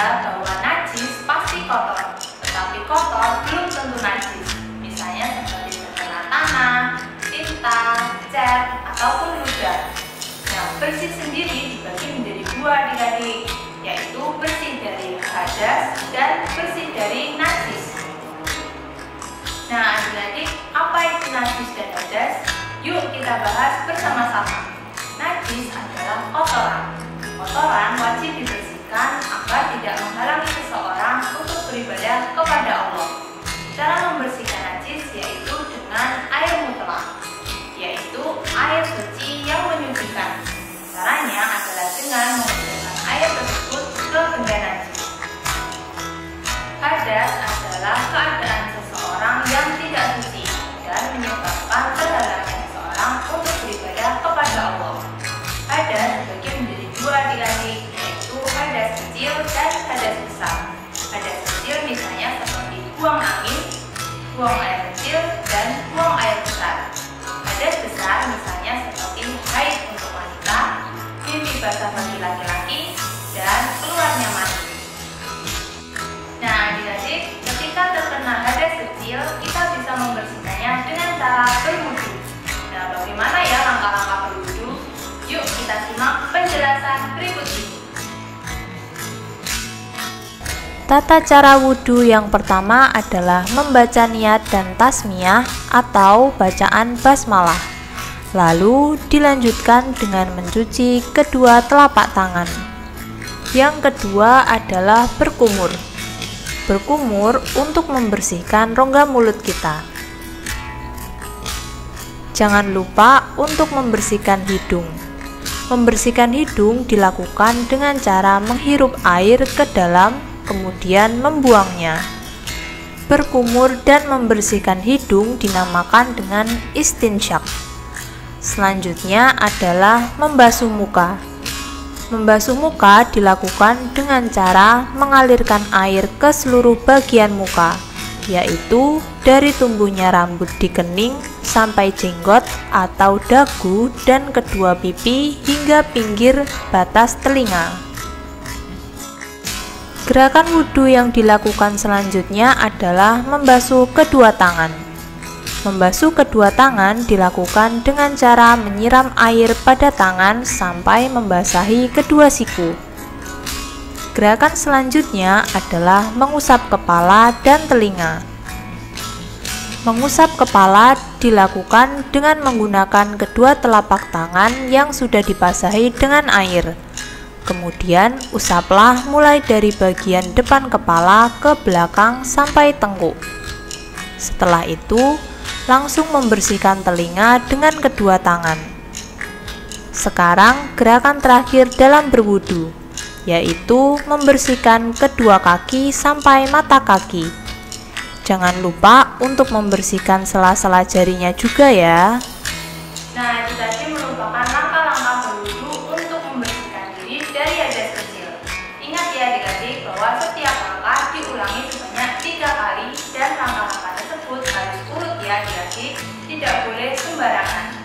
saja bahwa najis pasti kotor, tetapi kotor belum tentu najis. Misalnya seperti terkena tanah, tinta, cat, ataupun ludah. Nah, bersih sendiri dibagi menjadi dua adik-adik, yaitu bersih dari hadas dan bersih dari najis. Nah, adik-adik, apa itu najis dan hadas? Yuk kita bahas bersama-sama. Najis adalah kotoran. Kotoran wajib dibersihkan agar tidak menghalangi seseorang untuk beribadah kepada Allah. Cara membersihkan najis yaitu dengan air mutlak, yaitu air suci yang menyucikan. Caranya adalah dengan mengucurkan air tersebut ke benda najis. Hadas adalah keadaan seseorang yang tidak suci dan menyebabkan terhalangnya seseorang untuk beribadah kepada Allah. Hadas dibagi menjadi dua adik-adik, yaitu hadas kecil dan hadas besar. Hadas kecil misalnya seperti buang angin, buang air kecil, dan buang air besar. Hadas besar misalnya seperti haid untuk wanita, mimpi basah bagi laki-laki, dan keluarnya mani. Nah, adik-adik, ketika terkena hadas kecil, kita bisa membersihkannya dengan cara berwudu. Nah, bagaimana ya langkah-langkah berwudu? Yuk kita simak penjelasan berikut ini. Tata cara wudhu yang pertama adalah membaca niat dan tasmiyah atau bacaan basmalah. Lalu dilanjutkan dengan mencuci kedua telapak tangan. Yang kedua adalah berkumur. Berkumur untuk membersihkan rongga mulut kita. Jangan lupa untuk membersihkan hidung. Membersihkan hidung dilakukan dengan cara menghirup air ke dalam, kemudian membuangnya. Berkumur dan membersihkan hidung dinamakan dengan istinsyak. Selanjutnya adalah membasuh muka. Membasuh muka dilakukan dengan cara mengalirkan air ke seluruh bagian muka, yaitu dari tumbuhnya rambut di kening sampai jenggot atau dagu dan kedua pipi hingga pinggir batas telinga. Gerakan wudhu yang dilakukan selanjutnya adalah membasuh kedua tangan. Membasuh kedua tangan dilakukan dengan cara menyiram air pada tangan sampai membasahi kedua siku. Gerakan selanjutnya adalah mengusap kepala dan telinga. Mengusap kepala dilakukan dengan menggunakan kedua telapak tangan yang sudah dibasahi dengan air. Kemudian usaplah mulai dari bagian depan kepala ke belakang sampai tengkuk. Setelah itu, langsung membersihkan telinga dengan kedua tangan. Sekarang gerakan terakhir dalam berwudu, yaitu membersihkan kedua kaki sampai mata kaki. Jangan lupa untuk membersihkan sela-sela jarinya juga ya. Nah, itu tadi merupakan langkah-langkah berwudu untuk membersihkan diri dari hadas kecil. Ingat ya adik-adik bahwa setiap langkah diulangi sebanyak 3 kali dan langkah-langkah tersebut harus urut ya adik-adik, tidak boleh sembarangan.